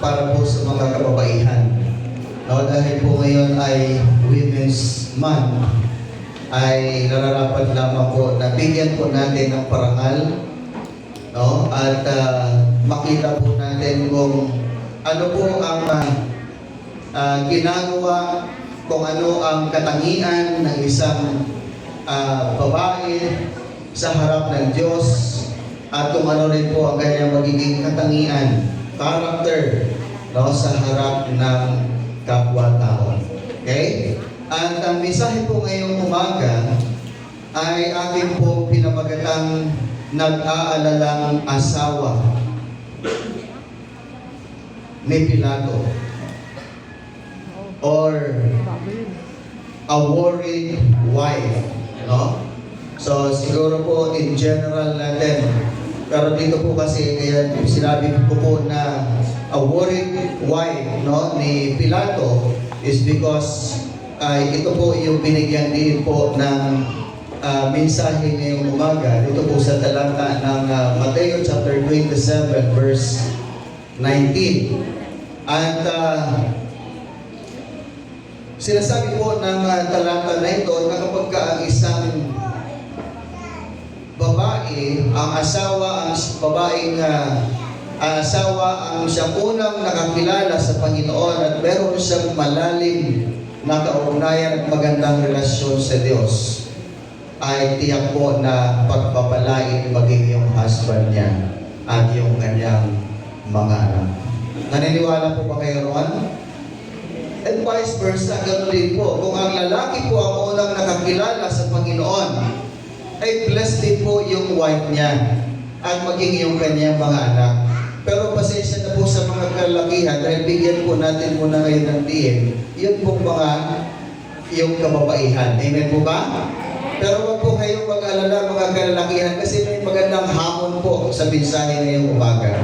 para po sa mga kababaihan. No, dahil po ngayon ay Women's Month, ay nararapat lamang po na bigyan po natin ng parangal, no? At makita po natin kung ano po ang ginagawa, kung ano ang katangian ng isang babae sa harap ng Diyos, at kung ano rin po ang kanyang magiging katangian, character, no, sa harap ng kapwa-tao. Okay? At ang mensahe po ngayong umaga ay aking po pinamagatang nag-aalalang asawa ni Pilato, or a worried wife, no? So siguro po in general natin, pero dito po kasi kaya sinabi ko po na a worried wife, no, ni Pilato is because ito po yung binigyan din po ng mensahe ngayong umaga dito po sa talata ng Mateo chapter 27 verse 19. At sinasabi po ng talata na ito na kapag ang isang babae, ang asawa, ang babaeng asawa ang siyang unang nakakilala sa Panginoon at meron siyang malalim na kaugnayan at magandang relasyon sa Diyos, ay tiyak po na pagpapalain maging yung husband niya at yung kanyang mga anak. Naniniwala po ba kayo roon? And vice versa, ganoon din po. Kung ang lalaki po ang unang nakakilala sa Panginoon, ay blessed din po yung wife niya at maging yung kanyang mga anak. Pero pasensya na po sa mga kalakihan dahil bigyan po natin muna ngayon ng diin, yun po mga yung kababaihan. Amen po ba? Pero wag po kayong mag-alala mga kalalakihan kasi may magandang hamon po sa mensahe ngayong umaga.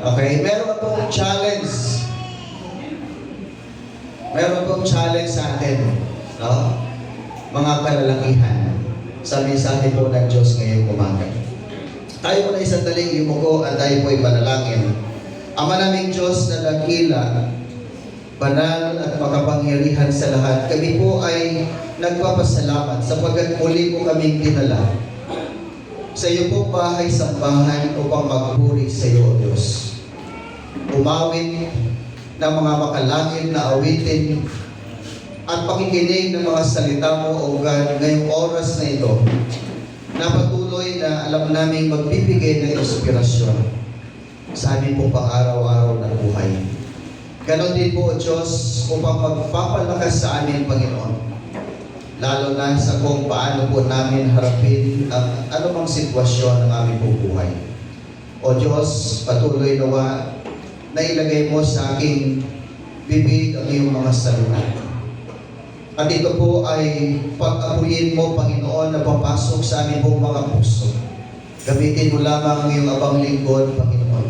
Okay? Meron pong challenge. Meron pong challenge sa atin, no? Mga kalalakihan, sa mensahe po ng Diyos ngayong umaga. Tayo muna isang daling yumuko at tayo po ipanalangin. Ama naming Diyos na dakila, banal at makapangyarihan sa lahat, kami po ay nagpapasalamat sapagkat muli po kaming dinala sa iyo pong bahay-sambahan upang magpuri sa iyo, O Diyos. Umawit ng mga makalangit na awitin at pakikinig ng mga salita mo, O God, ngayong oras na ito, na patuloy na alam naming magbibigay ng inspirasyon sa aming pong pang-araw-araw na buhay. Ganon din po, O Diyos, upang magpapalakas sa amin, Panginoon, lalo na sa kung paano po namin harapin ang anumang sitwasyon ng aming buhay. O Diyos, patuloy nawa na ilagay mo sa aking bibig ang iyong mga salita. At ito po ay pag-apuyin mo, Panginoon, na papasok sa aming pong mga puso. Gamitin mo lamang ang iyong abang lingkod, Panginoon,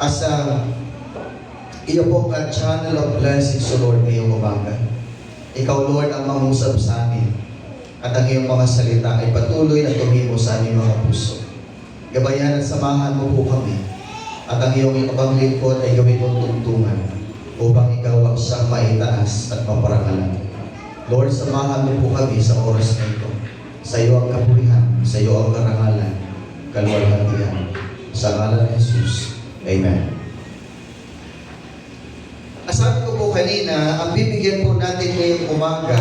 as iyo pong channel of blessings, O Lord, ngayong umaga. Ikaw, Lord, ang mangusap sa amin. At ang iyong mga salita ay patuloy na tumimo sa aming mga puso. Gabayan at samahan mo po kami. At ang iyong abang lingkod ay gawin mong tungtungan upang ikaw ang siyang maitaas at maparangalan. Lord, samahan mo po kami sa oras na ito. Sa iyo ang kapurihan, sa iyo ang karangalan, kaluwalhatian. Sa ngalan ni Jesus. Amen. Sabi ko po kanina, ang bibigyan po natin ngayong umaga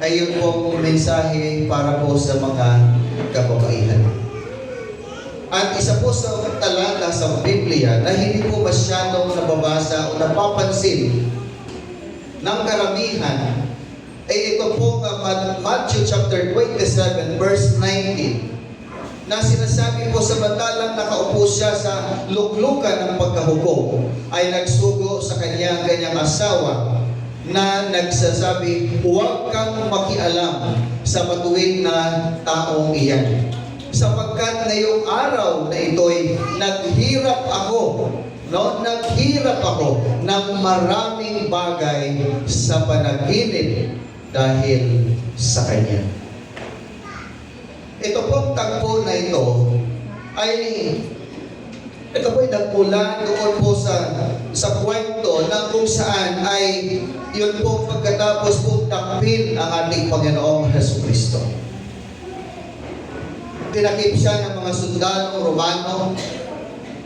ay yun pong mensahe para po sa mga kababaihan. At isa po sa talata sa Biblia na hindi po masyadong nababasa o napapansin ng karamihan ay ito po Matthew chapter 27 verse 19 na sinasabi po samantalang nakaupo siya sa luklukan ng pagkahukom ay nagsugo sa kanyang asawa na nagsasabi, huwag kang makialam sa matuwid na taong iyan. Sapagkat ngayong araw na ito'y naghirap ako, no? Naghirap ako ng maraming bagay sa panaginip dahil sa kanya. Ito pong tagpo na ito ay Ito po'y nagmula doon po sa kwento na kung saan ay yun po pagkatapos po takpin ang ating Panginoong Jesucristo. Tinakip siya ng mga sundalong Romano,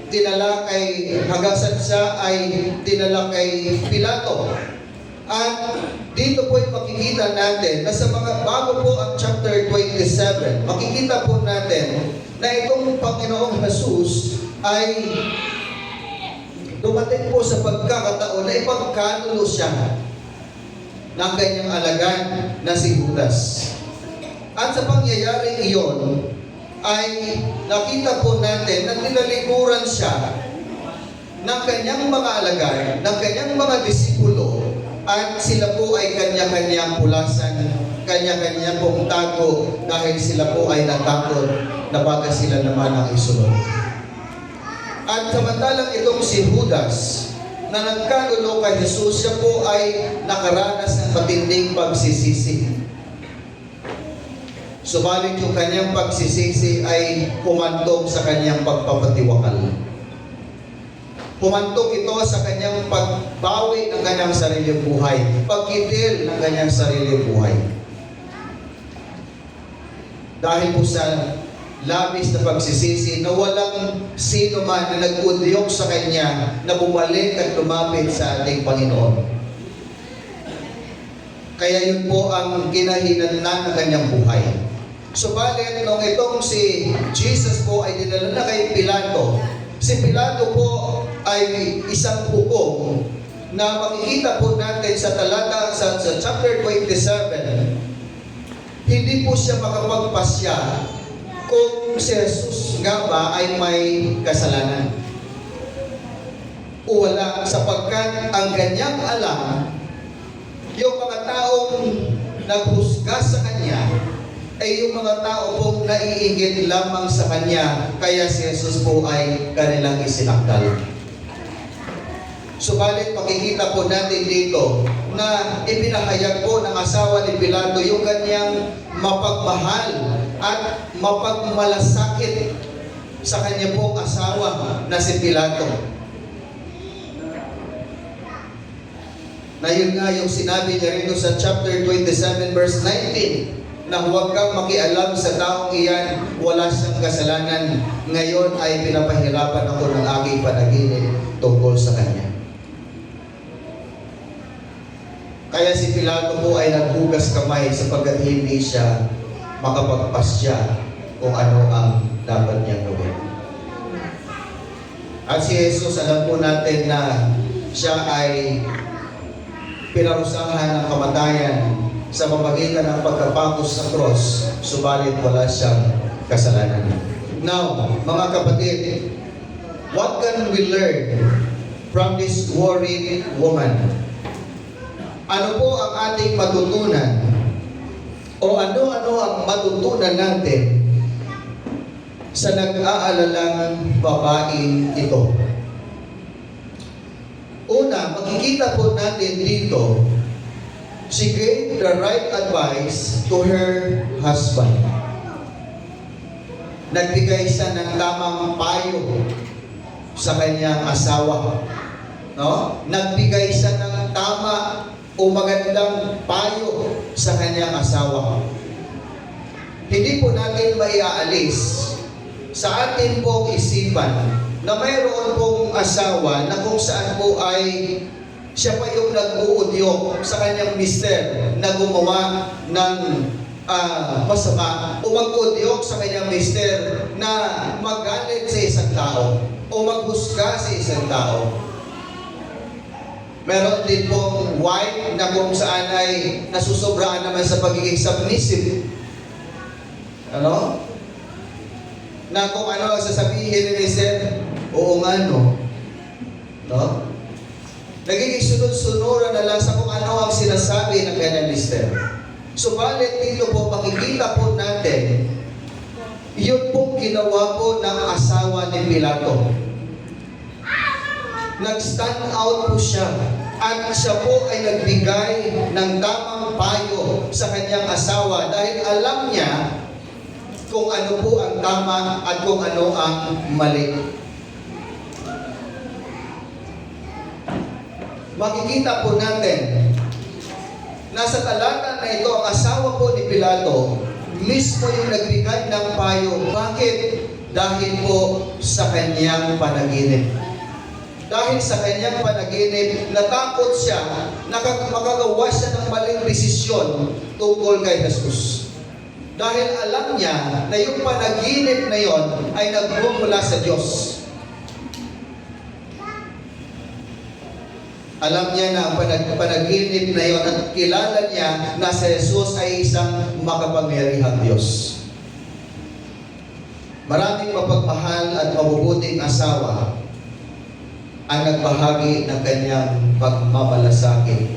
dinala kay hagasan siya ay dinala kay Pilato. At dito po ay makikita natin na sa mga bago po ang chapter 27, makikita po natin na itong Panginoong Jesus ay dumating po sa pagkakataon na ipagkanulo siya ng kanyang alagad na si Judas. At sa pangyayaring iyon ay nakita po natin na tinalikuran siya ng kanyang mga alagad, ng kanyang mga disipulo, at sila po ay kanya-kanyang pulasan, kanya-kanya pong tago dahil sila po ay natakot na baka sila naman ang isunod. At samantalang itong si Judas na nagkanulo kay Jesus, siya po ay nakaranas ng matinding pagsisisi. Subalit yung kanyang pagsisisi ay humantong sa kanyang pagpapatiwakal. Humantong ito sa kanyang pagbawi ng kanyang sariling buhay, pagkitil ng kanyang sariling buhay. Dahil po sa labis na pagsisisi na walang sino man na nag-udyok sa kanya na bumalik at lumapit sa ating Panginoon. Kaya yun po ang kinahinatnan ng kanyang buhay. Subalit, nung itong si Jesus po ay dinala na kay Pilato, si Pilato po ay isang hukom na makikita po natin sa talata sa chapter 27, hindi po siya makapagpasya kung si Jesus nga ba ay may kasalanan o wala, sapagkat ang kanyang alam, yung mga taong naghusga sa kanya ay yung mga tao pong naiinggit lamang sa kanya, kaya si Jesus po ay kanilang isinakdal. Subalit makikita po natin dito na ipinahayag po ng asawa ni Pilato yung kanyang mapagmahal at mapagmalasakit sa kanya pong asawa na si Pilato. Na yun nga yung sinabi niya rito sa chapter 27 verse 19, na huwag kang makialam sa taong iyan, wala siyang kasalanan. Ngayon ay pinapahirapan ako ng aking panaginip tungkol sa kanya. Kaya si Pilato po ay naghugas kamay sapagkat hindi siya makapagpasya kung ano ang dapat niyang gawin. At si Jesus, alam po natin na siya ay pinarusahan ng kamatayan sa pamamagitan ng pagkapagos sa cross, subalit wala siyang kasalanan. Now, mga kapatid, what can we learn from this worried woman? Ano po ang ating matutunan? O ano-ano ang matutunan natin sa nag-aalalang babaeng ito? Una, makikita po natin dito, she gave the right advice to her husband. Nagbigay siya ng tamang payo sa kanyang asawa. No? Nagbigay siya ng tama o magandang payo sa kanyang asawa. Hindi po natin maiaalis sa atin pong isipan na mayroon pong asawa na kung saan po ay siya pa yung nag-uudyok sa kanyang mister na gumawa ng masama o mag-udyok sa kanyang mister na magalit sa isang tao o maghusga sa isang tao. Meron din pong wife na kung saan ay nasusobrahan naman sa pagiging submissive. Ano? Na kung ano ang sasabihin ni mister, oo nga no. No? Nagiging sunod-sunuran na lang sa kung ano ang sinasabi ng kanyang mister. Subalit dito po, makikita po natin, yun pong ginawa po ng asawa ni Pilato. Nag-stand out po siya at siya po ay nagbigay ng tamang payo sa kanyang asawa dahil alam niya kung ano po ang tama at kung ano ang mali. makikita po natin na sa talata na ito, ang asawa po ni Pilato, mismo yung nagbigay ng payo. Bakit? Dahil po sa kanyang panaginip. Dahil sa kanyang panaginip, natakot siya na makagawa siya ng maling desisyon tungkol kay Jesus. Dahil alam niya na yung panaginip na yon ay nagmumula sa Diyos. Alam niya na ang panaginip na yon at kilala niya na si Jesus ay isang makapangyarihang Diyos. Maraming mapagmahal at mabubuting asawa ang nagbahagi ng kanyang pagmamalasakit,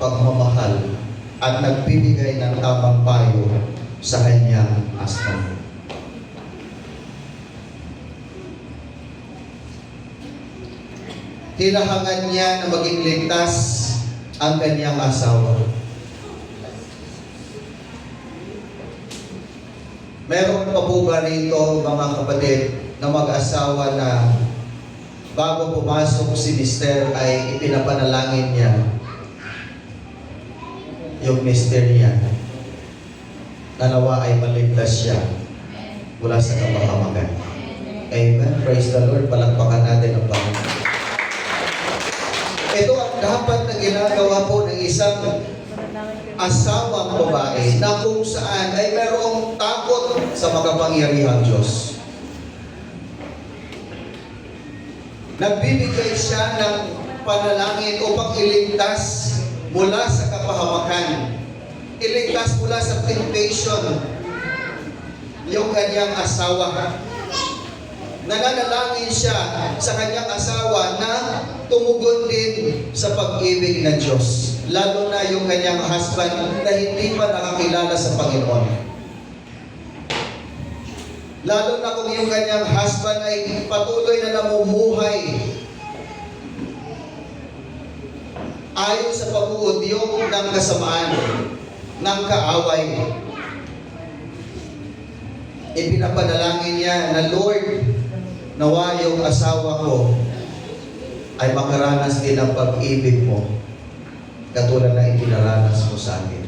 pagmamahal, at nagbibigay ng tamang payo sa kanyang asawa. Tinahangan niya na maging ligtas ang kanyang asawa. Meron pa po ba rito, mga kapatid, na mag-asawa na bago pumasok si mister ay ipinapanalangin niya yung mister niya na nawa ay maligtas siya mula sa kapahamakan? Amen. Praise the Lord. Palakpakan natin ang Panginoon. Ito ang dapat na ginagawa po ng isang asawang babae na kung saan ay merong takot sa makapangyarihang Diyos. Nagbibigay siya ng panalangin upang iligtas mula sa kapahamakan. Iligtas mula sa temptation yung kanyang asawa. Nananalangin siya sa kanyang asawa na tumugon din sa pag-ibig ng Diyos. Lalo na yung kanyang husband na hindi pa nakakilala sa Panginoon. Lalo na kung yung kanyang husband ay patuloy na namumuhay ayon sa pag-uudyok ng kasamaan, ng kaaway. Ipinapanalangin niya na, Lord, nawa yung asawa ko ay makaranas din ng pag-ibig mo katulad na itinaranas mo sa akin.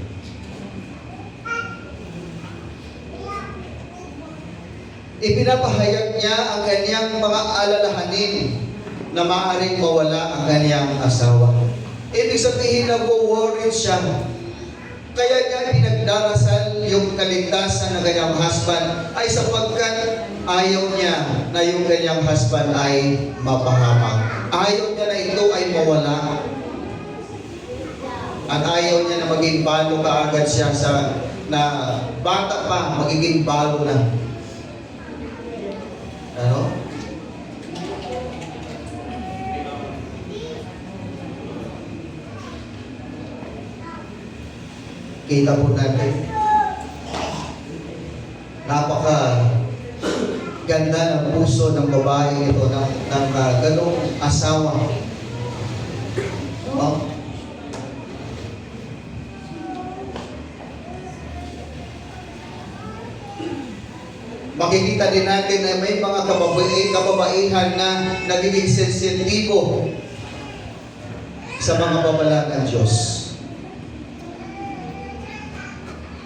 Ipinapahayag niya ang kanyang mga alalahanin na maaaring mawala ang kanyang asawa. Ibig sabihin na worried siya. Kaya niya pinagdarasal yung kaligtasan ng kanyang husband ay sapagkat ayaw niya na yung kanyang husband ay mapahamak. Ayaw niya na ito ay mawala. At ayaw niya na maging balo kaagad siya sa na bata pa, magiging balo na. Ano? Kita po natin. Napaka ganda ng puso ng babae ito, ng ganong asawa. Oh. Makikita din natin na may mga kababaihan na nagiging sensitibo sa mga babala ng Diyos.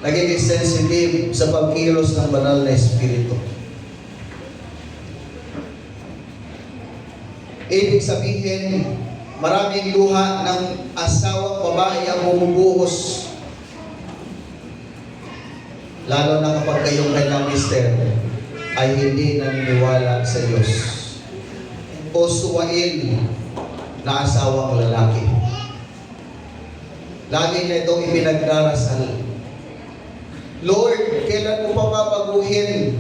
Nagiging sensitive sa pagkilos ng banal na Espiritu. Ibig sabihin, maraming luha ng asawang babae ang bumubuhos. Lalo na kapag kayong kanyang mister ay hindi naniniwala sa Diyos o suwain na asawang lalaki. Lagi niya itong ipinagdarasal. Lord, kailan mo pa papaguhin?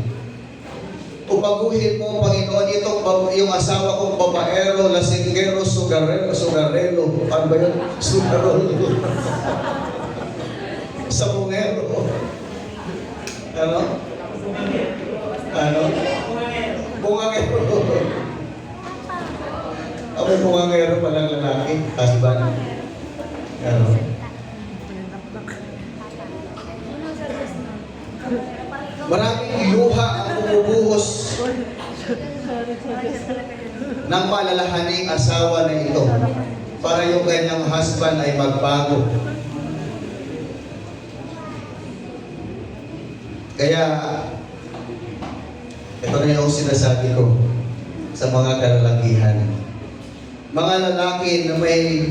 O baguhin mo, Panginoon, itong yung asawa kong babaero, lasinggero, sugarelo. Ano ba yun? Sugarol. Sabungero. Ano? Ano? Bungangero. Ako bungangero palang lalaki. Husband. Ano? Maraming luha ang bumubuhos ng malalahaning asawa na ito. para yung kanyang husband ay magbago. Kaya, ito na yung sinasabi ko sa mga kalalakihan. Mga lalaki na may,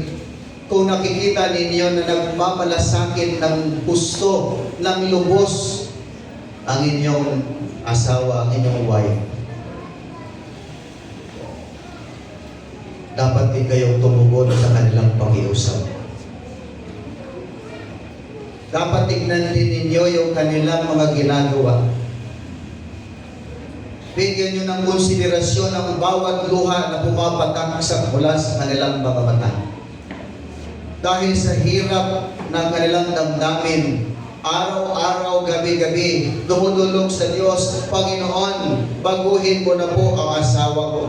kung nakikita ninyo na nagmamalasakit ng gusto, ng lubos, ang inyong asawa, ang inyong wife, dapat din kayong tumugon sa kanilang pakiusap. Dapat tignan din ninyo yung kanilang mga ginagawa. Bigyan nyo ng konsiderasyon ang bawat luha na pumapatak mula sa kanilang mga mata. Dahil sa hirap ng kanilang damdamin, araw-araw, gabi-gabi, dumudulog sa Diyos, Panginoon, baguhin mo na po ang asawa ko.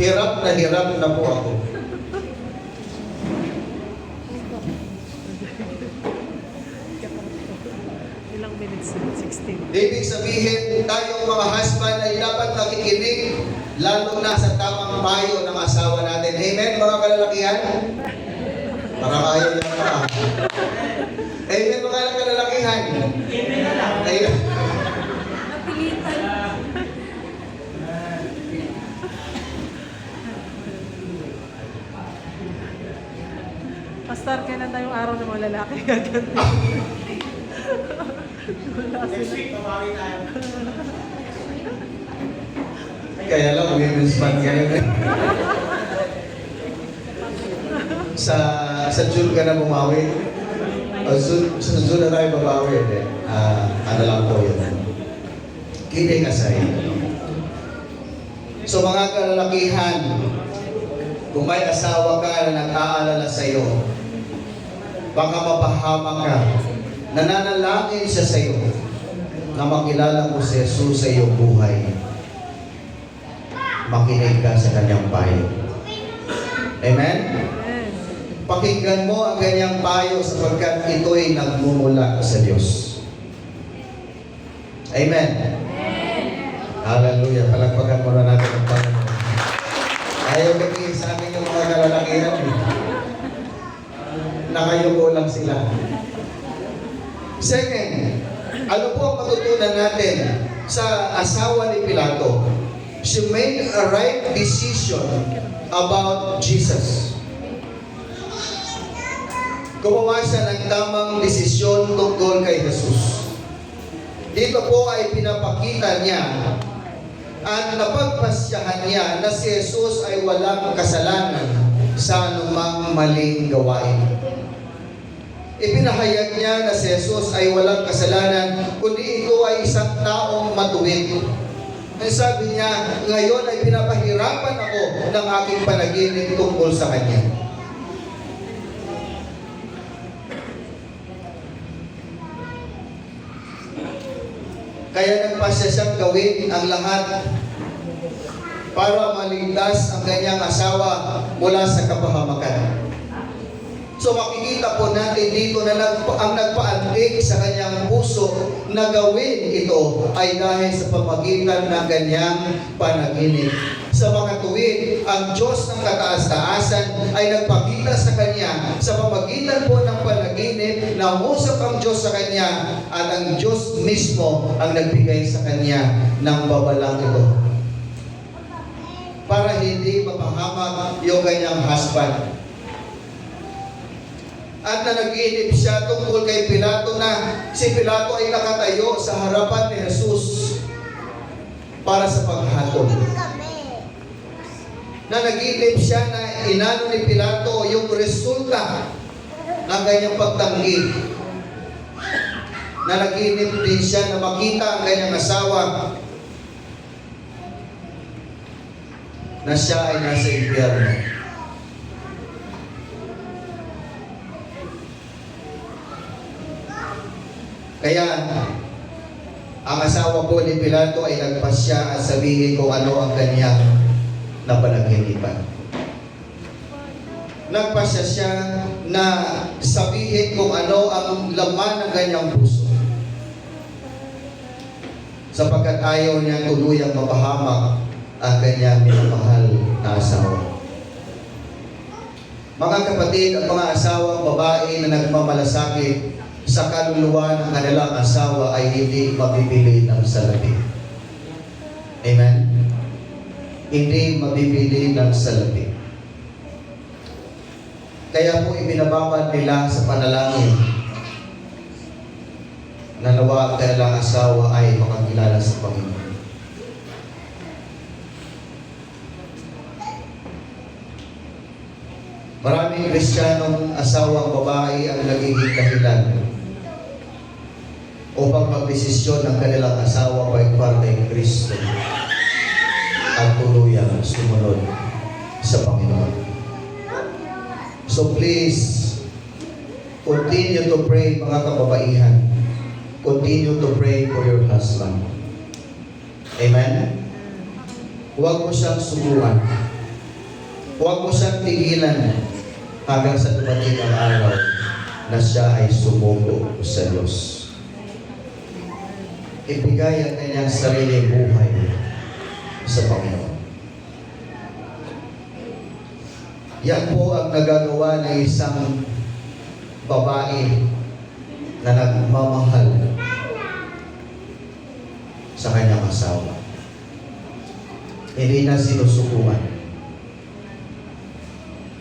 Hirap na po ako. Ilang minutes? 16. Ibig sabihin, tayong mga husband ay dapat nakikinig, lalo na sa tamang payo ng asawa natin. Amen, mga kalalakihan? Parang ayaw niya pa. Amen, mga kalalakihan? Amen. Pastor, kailan na yung araw ng mga lalaki? Next week, mabawi tayo. Kaya lang, women's month ngayon eh. Sa June ka na bumawi. Sa June na tayo babawi. Ano lang po yun. Kidding aside. So mga kalalakihan, kung may asawa ka na nag-aalala sa'yo, baka mapahama ka, nananalangin siya sa'yo na makilala mo si Jesus sa iyong buhay. Makinig ka sa kanyang payo. Amen? Pakinggan mo ang kanyang payo sapagkat ito'y nagmumula sa Diyos. Amen? Hallelujah. Palagpagan mo na natin ang Panginoon. Ayaw bigay sa amin yung mga kalalakihan eh. Nakayuko lang sila. Second, ano po ang matutunan natin sa asawa ni Pilato? She made a right decision about Jesus. Gumawa siya ng tamang desisyon tungkol kay Jesus. Dito po ay pinapakita niya at napagpasyahan niya na si Jesus ay walang kasalanan sa anumang maling gawain. Ipinahayag niya na si Jesus ay walang kasalanan, kundi ito ay isang taong matuwid. Ang sabi niya, ngayon ay pinapahirapan ako ng aking panaginip tungkol sa Kanya. Kaya nagpasya siyang gawin ang lahat para maligtas ang kanyang asawa mula sa kapahamakan. So makikita po natin dito na ang nagpaantig sa kanyang puso na gawin ito ay dahil sa pamagitan ng kanyang panaginip. Sa mga tuwid, ang Diyos ng kataas-taasan ay nagpakita sa kanya sa pamagitan po ng panaginip na usap ang Diyos sa kanya at ang Diyos mismo ang nagbigay sa kanya ng babalang ito. Para hindi mapahamak yung kanyang husband. At na nag-iinip siya tungkol kay Pilato na si Pilato ay nakatayo sa harapan ni Jesus para sa paghatol. Na nag-iinip siya na inano ni Pilato yung resulta ng kanyang pagtanggi. Na nag-iinip din siya na makita ang kanyang asawa na siya ay nasa impyerno. Kaya, ang asawa po ni Pilato ay nagpasya at sabihin kung ano ang kanyang napanaginipan. Nagpasya siya na sabihin kung ano ang laman ng kanyang puso. Sapagkat ayaw niya tuluyang mapahamak ang kanyang minamahal na asawa. Mga kapatid at mga asawang babae na nagmamalasakit sa kaluluwa ng kanilang asawa ay hindi mabibili ng salapi. Amen? Hindi mabibili ng salapi. Kaya po ibinababad nila sa panalangin na nawa ang kanilang asawa ay makakilala sa Panginoon. Maraming Kristiyanong asawang babae ang nagiging dahilan upang magdesisyon ng kanilang asawa para kay Kristo at tuluyang sumunod sa Panginoon. So please, continue to pray mga kababaihan. Continue to pray for your husband. Amen? Huwag mo siyang subukan. Huwag mo siyang tigilan hanggang sa dumating ang araw na siya ay sumuko sa Diyos. Ibigay ang kanyang sariling buhay sa Panginoon. Yan po ang nagagawa ng isang babae na nagmamahal sa kanyang asawa. Hindi na sinusukuan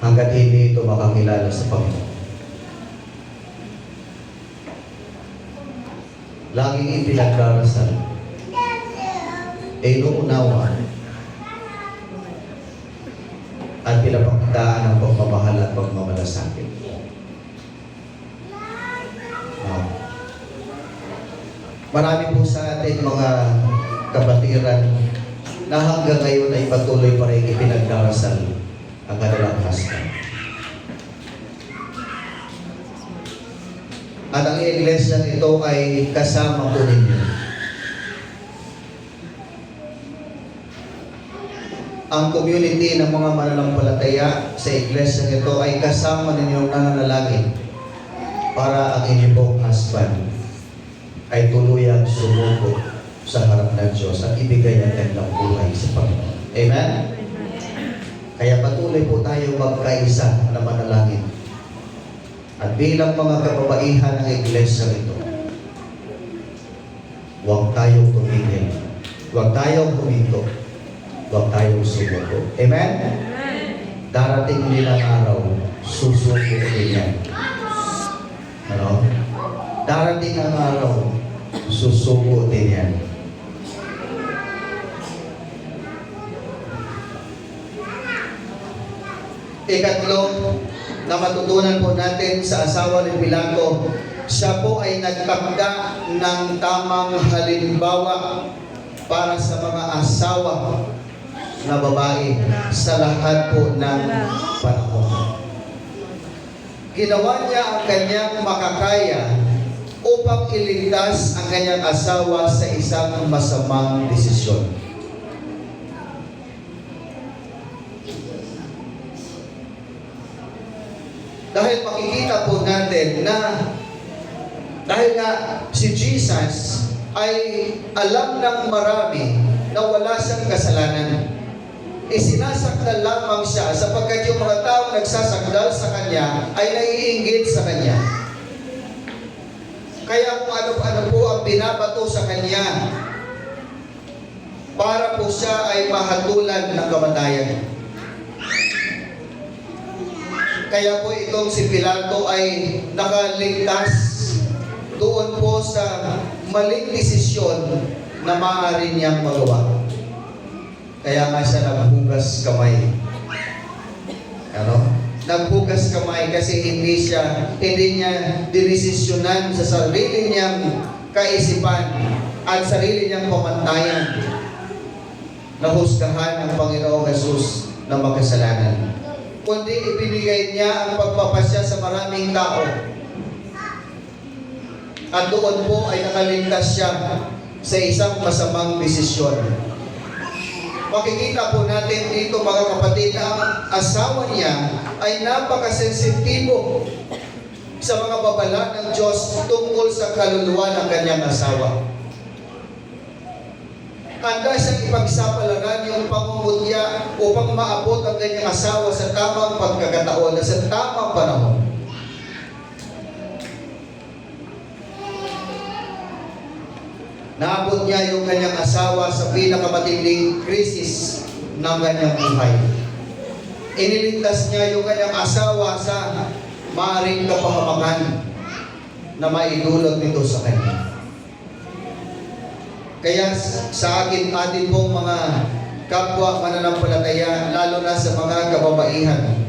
hanggat hindi ito makakilala sa Panginoon. Laging ipinagdarasal, inuunawa at pinapakitaan ng pagmamahal at pagmamalasakit. Marami po sa atin mga kapatiran na hanggang ngayon ay patuloy pa rin ipinagdarasal ang kanilang husband. At ang iglesia nito ay kasama po ninyo. Ang community ng mga mananampalataya sa iglesia nito ay kasama ninyong nananalangin para ang inyong pong husband ay tuluyang sumuko sa harap ng Diyos at ibigay ang kanilang buhay sa Panginoon. Amen? Kaya patuloy po tayo magkaisa na manalangin. At bilang mga kababaihan ng iglesia nito, huwag tayong tumigil, huwag tayong huminto, huwag tayong sumuko. Amen? Darating din ang araw, susuko din yan. Ano? Darating ang araw, susuko din yan. Ikatlo, na matutunan po natin sa asawa ni Pilato, siya po ay nagtakda ng tamang halimbawa para sa mga asawa na babae sa lahat po ng panahon. Ginawa niya ang kanyang makakaya upang iligtas ang kanyang asawa sa isang masamang desisyon. Dahil makikita po natin na dahil nga si Jesus ay alam ng marami na wala siyang kasalanan, sinasakdal lamang siya sapagkat yung mga taong nagsasakdal sa kanya ay naiinggit sa kanya. Kaya kung ano-ano po ang binabato sa kanya para po siya ay mahatulan ng kamatayan. Kaya po itong si Pilato ay nakaligtas doon po sa maling desisyon na maaari niyang magawa. Kaya nga siya naghugas kamay. Ano? Naghugas kamay kasi hindi niya dinesisyonan sa sarili niyang kaisipan at sarili niyang pamantayan na husgahan ang Panginoong Jesus na makasalanan. Kundi ibinigay niya ang pagpapasya sa maraming tao. At doon po ay nakaligtas siya sa isang masamang desisyon. Makikita po natin dito mga kapatid na ang asawa niya ay napakasensitibo sa mga babala ng Diyos tungkol sa kaluluwa ng kanyang asawa. Handa siyang ipagsapalaran yung pangungutya upang maabot ang kanyang asawa sa tamang pagkakataon at sa tamang panahon. Naabot niya yung kanyang asawa sa pinakamatinding krisis ng kanyang buhay. Iniligtas niya yung kanyang asawa sa maaaring kapahamakan na maidulot nito sa kanya. Kaya sa atin pong mga kapwa mananampalataya, lalo na sa mga kababaihan,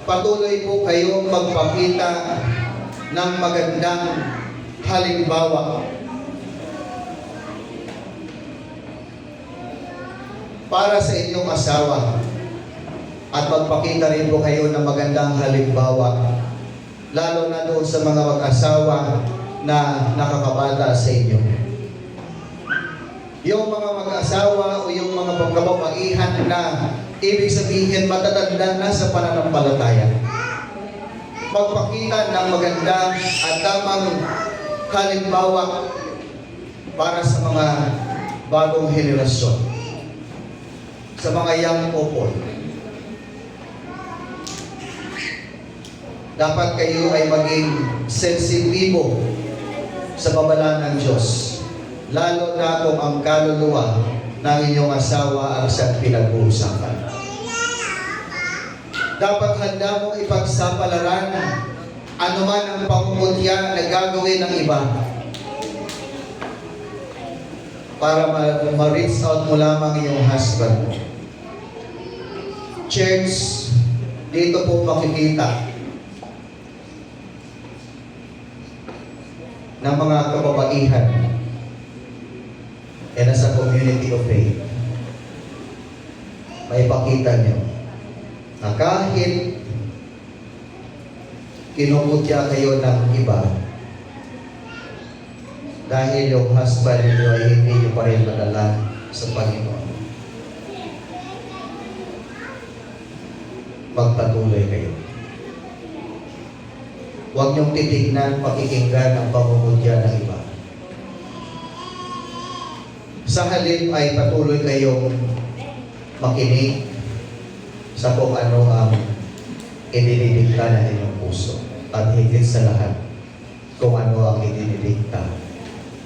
patuloy po kayong magpakita ng magandang halimbawa para sa inyong asawa, at magpakita rin po kayo ng magandang halimbawa lalo na doon sa mga mag-asawa na nakakabata sa inyo. Yung mga mag-asawa o yung mga pagkababaihan na ibig sabihin matatanda na sa pananampalataya, magpakita ng maganda at tamang halimbawa para sa mga bagong henerasyon, sa mga young couple. Dapat kayo ay maging sensitibo sa babala ng Diyos, lalo na kung ang kaluluwa ng inyong asawa ang siyang pinag-uusapan. Dapat handa mong ipagsapalaran anuman ang pangungutya na gagawin ng iba para ma-reach out mo lamang iyong husband mo. Church, dito po makikita ng mga kababaihan nasa community of faith. May pakita niyo na kahit kinumutya kayo ng iba, dahil yung husband niyo ay hindi niyo pa rin madala sa Panginoon, magpatuloy kayo. Huwag niyong titignan, pakikinggan ang pangungutya ng iba. Sa halip ay patuloy kayong makinig sa kung ano ang idinidikta ng inyong puso. At higit sa lahat, kung ano ang idinidikta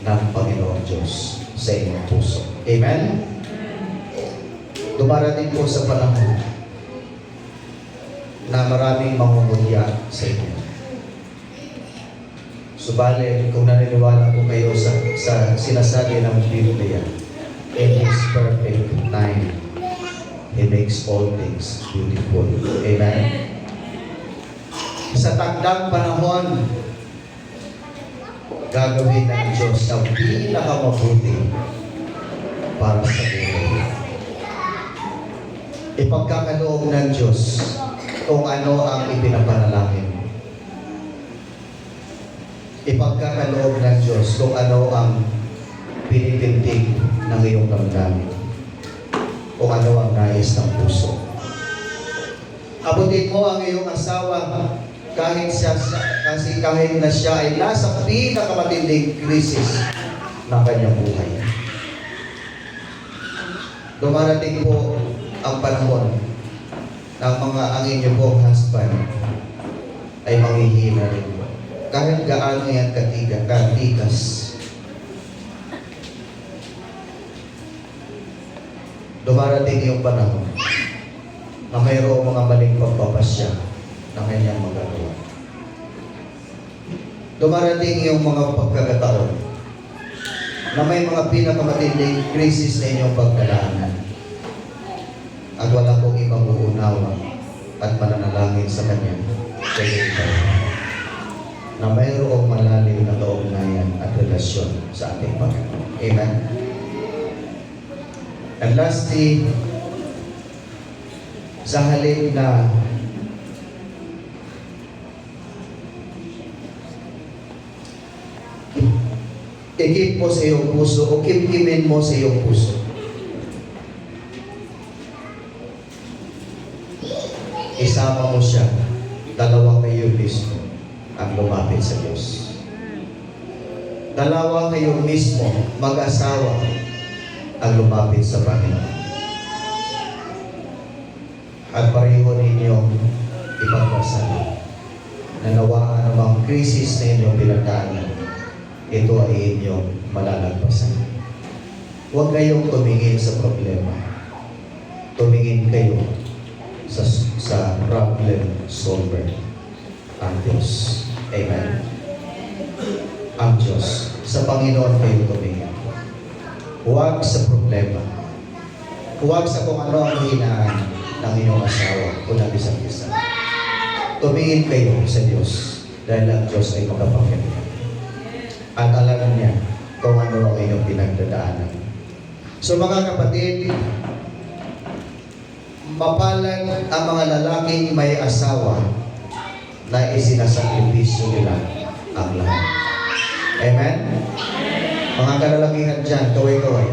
ng Panginoon Diyos sa inyong puso. Amen? Dumarating po sa panahon na maraming mangungutya sa inyo. Subalit, kung naniniwala po kayo sa sinasabi ng Biblia, in His perfect time, He makes all things beautiful. Amen? Sa takdang panahon, gagawin ng Diyos ang pinakamabuti para sa buhay. Ipagkakaloob ng Diyos kung ano ang ipinapanalangin. Ipagkakaloob ng Diyos kung ano ang pinitindig ng iyong damdamin, kung ano ang nais ng puso. Abutin mo ang iyong asawa kahit na siya ay nasa pinakamatinding krisis ng kanyang buhay. Dumarating po ang panahon ng ang inyong pong husband ay manghihina rin po. Kahit gaano yan katigas. Dumarating yung panahon na mayroong mga maling pagpapasya na kanyang magagawa. Dumarating yung mga pagkakataon na may mga pinakamatinding krisis na inyong pagdalaanan. At wala pong ibang uunawa at mananalangin sa kanya sa ikaw, na mayroong malalim na kaugnayan at relasyon sa ating Panginoon. Amen? And lastly, sa halip na ikip mo sa iyong puso o kimkimin mo sa iyong puso, isama mo siya, dalawa kayo mismo ang lumapit sa Diyos. dalawa kayo mismo, mag-asawa, ang lumapit sa Panginoon. At pareho ninyong ipagdasal na nawa anumang krisis na inyong pinagdaanan, ito ay inyong malalagpasan. Huwag kayong tumingin sa problema. Tumingin kayo sa problem solver, ang Diyos. Amen. Ang Diyos. Sa Panginoon kayo tumingin. Huwag sa problema. Huwag sa kung ano ang hinaan ng inyong asawa o ng isang isa. Tumingin kayo sa Diyos dahil ang Diyos ay makapangyarihan. At alam niya kung ano ang inyong pinagdadaanan. So mga kapatid, mapalad ang mga lalaking may asawa na isinasakripisyo nila ang lahat. Amen? Mga kalalakihan dyan, kaway-kaway.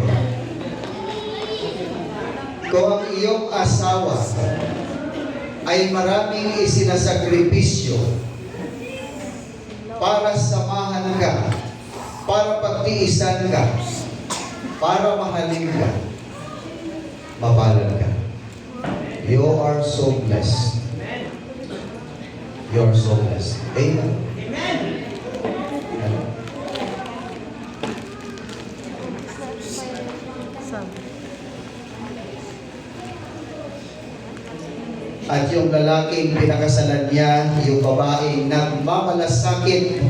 Kung ang iyong asawa ay maraming isinasakripisyo para samahan ka, para pagtiisan ka, para mahalin ka, mapalad ka. You are so blessed. You are so blessed. Amen. Amen. At yung lalaking pinakasalan niya, yung babaeng nagmamalasakit,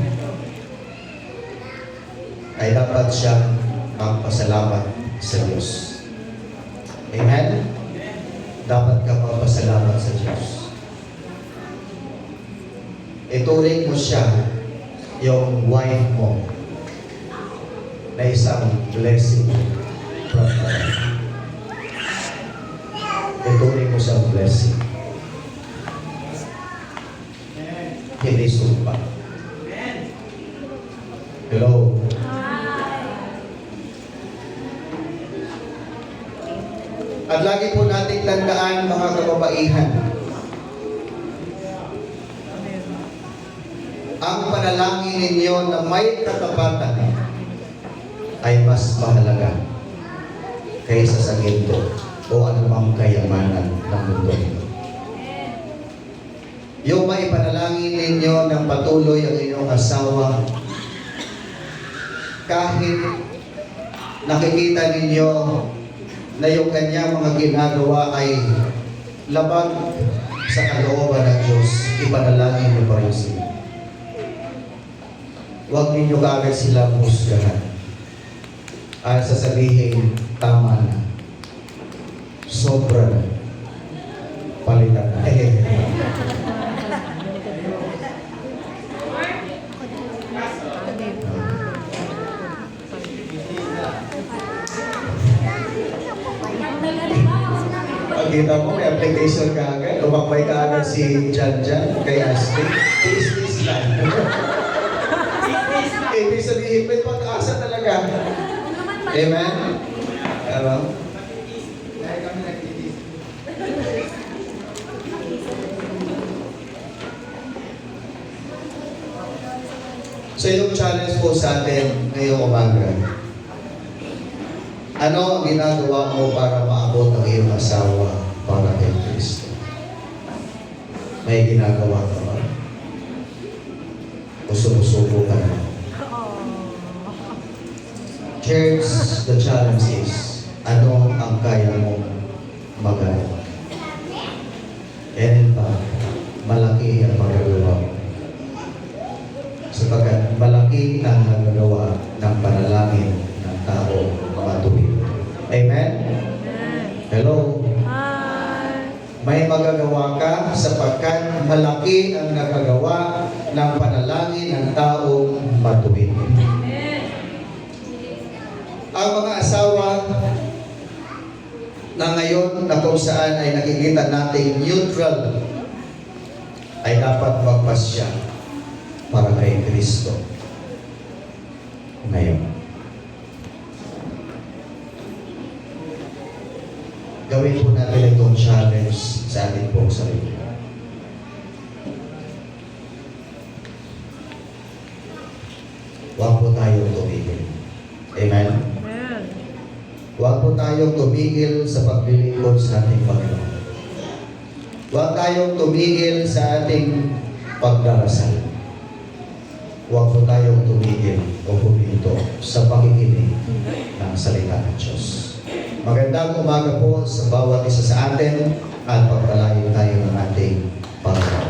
ay dapat siyang magpasalamat sa Diyos. Amen? Dapat ka magpasalamat sa Diyos. Ituring mo siya, yung wife mo, na isang blessing from God. Ituring mo siyang blessing. Hindi sumpa. Hello? At lagi po nating tandaan, mga kababaihan, ang panalangin ninyo na may katapatan ay mas mahalaga kaysa sa ginto o anumang kayamanan ng mundo nito. Yung may panalangin ninyo ng patuloy ang inyong asawa, kahit nakikita ninyo na yung kanyang mga ginagawa ay labag sa kalooban ng Diyos, ipanalangin niyo pa rin sila. Huwag ninyo kaagad sila husgahan at sasabihin, tama na, sobra na, palitan na. Kita mo, may application ka agad. Umakbay ka agad si Jan kay Ashley. Business lang. Ibig sabihin, may pag-asa talaga. Amen? Ano? So yung challenge po sa atin ngayong umaga, ano ang ginagawa mo para maabot ang iyong asawa para kay Kristo? May ginagawa ka ba? O sumusubo ka na? Church, the challenge is, ano ang kaya mong magawa? And in fact, malaki ang magagawa mo. Sapagkat malaki ang nagagawa ng panalangin ng tao matuwid. Amen? Hello? Hi! May magagawa ka sapagkat malaki ang nagagawa ng panalangin ng taong matuwid. Ang mga asawa na ngayon na kung saan ay nakikita natin neutral ay dapat magpasya para kay Kristo ngayon. Gawin po natin itong challenge sa ating pong sarili. Huwag po tayo tuwi. tayong tumigil sa paglilingkod sa ating Panginoon. Huwag tayong tumigil sa ating pagdarasal. Huwag po tayong tumigil o huminto sa pakikinig ng salita ng Diyos. Magandang umaga po sa bawat isa sa atin at pagpalain tayo ng ating Panginoon.